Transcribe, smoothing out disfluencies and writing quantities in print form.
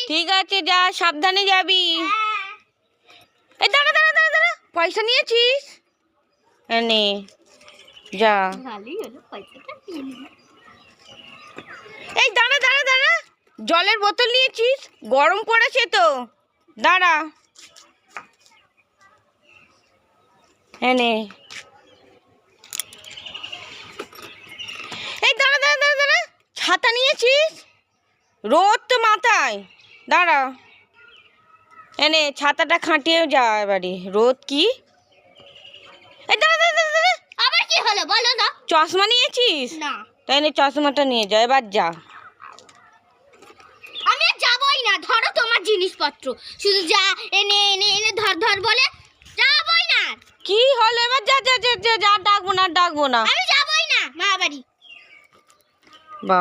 ঠিক আছে যা, সাবধানে যাবি। এই দাঁড়া দাঁড়া দাঁড়া দাঁড়া, পয়সা নিয়েছিস? এনে যা। এই দাঁড়া দাঁড়া দাঁড়া, জলের বোতল নিয়েছিস? গরম পড়েছে তো, দাঁড়া। এনে এই দাঁড়া দাঁড়া দাঁড়া দাঁড়া, ছাতা নিয়েছিস? রোদ তো মাথায়, দাঁড়া। এনে ছাতাটা খাটিয়ে যা এবারে, রোদ কি। এই দাঁড়া দাঁড়া দাঁড়া দাঁড়া, আবার কি হলো বলো না? চশমা নিয়েছিস? না। তাই নে চশমাটা নিয়ে যা, এবার যা। আমি আর যাবই না, ধরো তোমার জিনিসপত্র, শুধু যা এনে এনে এনে ধর ধর বলে যাবই না। কি হলো এবার, যা যা যা যা, ডাকবো না ডাকবো না। আমি যাবই না মা বাড়ি। বাবা।